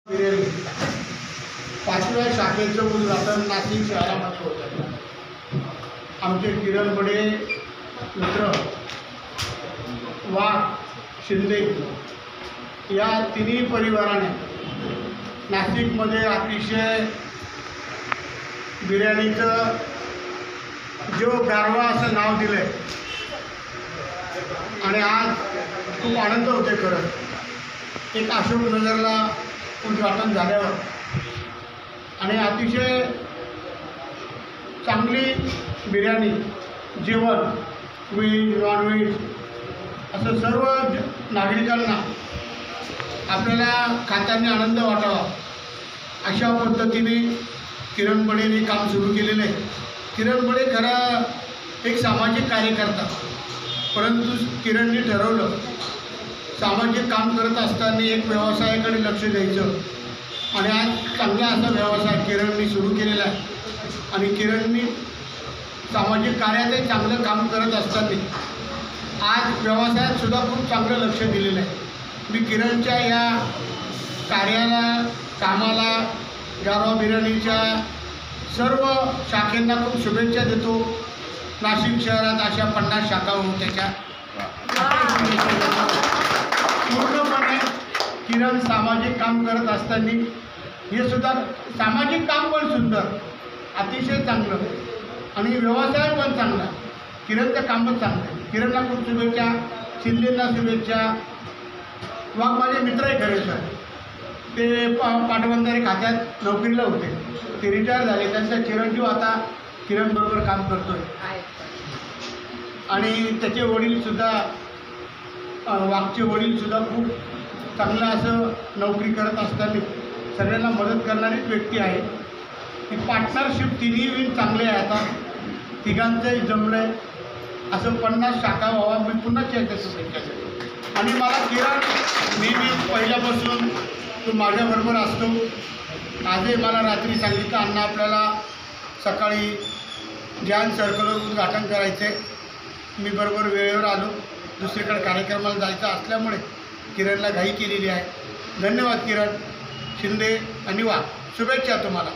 बिर्याणी 5व्या शाखेचं उद्घाटन नाशिक शहरामध्ये होतं. आमचे किरण बडे मित्र वाघ शिंदे या तिन्ही परिवाराने नाशिकमध्ये अतिशय बिर्याणीचं जो गारवा असं नाव दिलं आहे आणि आज खूप आनंद होते. खरं एक अशोकनगरला उद्घाटन झाल्यावर आणि अतिशय चांगली बिर्याणी, जेवण, व्हेज नॉनव्हेज असं सर्व नागरिकांना आपल्याला खात्याने आनंद वाटावा अशा पद्धतीने किरण बडेने काम सुरू केलेलं आहे. किरण बडे खरा एक सामाजिक कार्यकर्ता, परंतु किरणने ठरवलं सामाजिक काम करत असताना एक व्यवसायाकडे लक्ष द्यायचं आणि आज चांगला असा व्यवसाय किरणनी सुरू केलेला आहे. आणि किरणनी सामाजिक कार्यातही चांगलं काम करत असताना आज व्यवसायात सुद्धा खूप चांगलं लक्ष दिलेलं आहे. मी किरणच्या या कार्याला, कामाला, गारवा बिर्याणीच्या सर्व शाखेंना खूप शुभेच्छा देतो. नाशिक शहरात अशा 50 शाखा होत्याच्या पूर्णपणे किरण सामाजिक काम करत असताना हे सुद्धा सामाजिक काम पण सुंदर, अतिशय चांगलं आणि व्यवसाय पण चांगला. किरणचं कामच चांगलं. किरणला खूप शुभेच्छा, शिंदेंना शुभेच्छा. वाघ माझे मित्र आहे खरे सर. ते पाटबंधारे खात्यात नोकरीला होते, ते रिटायर झाले. त्यांचा चिरंजीव आता किरणबरोबर काम करतोय आणि त्याचे वडीलसुद्धा, वाघचे वडीलसुद्धा खूप चांगलं असं नोकरी करत असताना सगळ्यांना मदत करणारीच व्यक्ती आहे. ती पार्टनरशिप तिन्ही चांगले आहे. आता तिघांचंही जमलं आहे. असं 50 शाखा व्हावा मी पुन्हा चर्चा शुभेच्छा. आणि मला किरण नेहमी पहिल्यापासून तो माझ्याबरोबर असतो. आजही मला रात्री सांगितलं, अण्णा आपल्याला सकाळी ज्ञान सर्कलवर उद्घाटन करायचं आहे. मी बरोबर वेळेवर आलो. दुसरीकडे कार्यक्रमाला जायचं असल्यामुळे किरणला घाई केलेली आहे. धन्यवाद किरण, शिंदे आणि वाघ. शुभेच्छा तुम्हाला.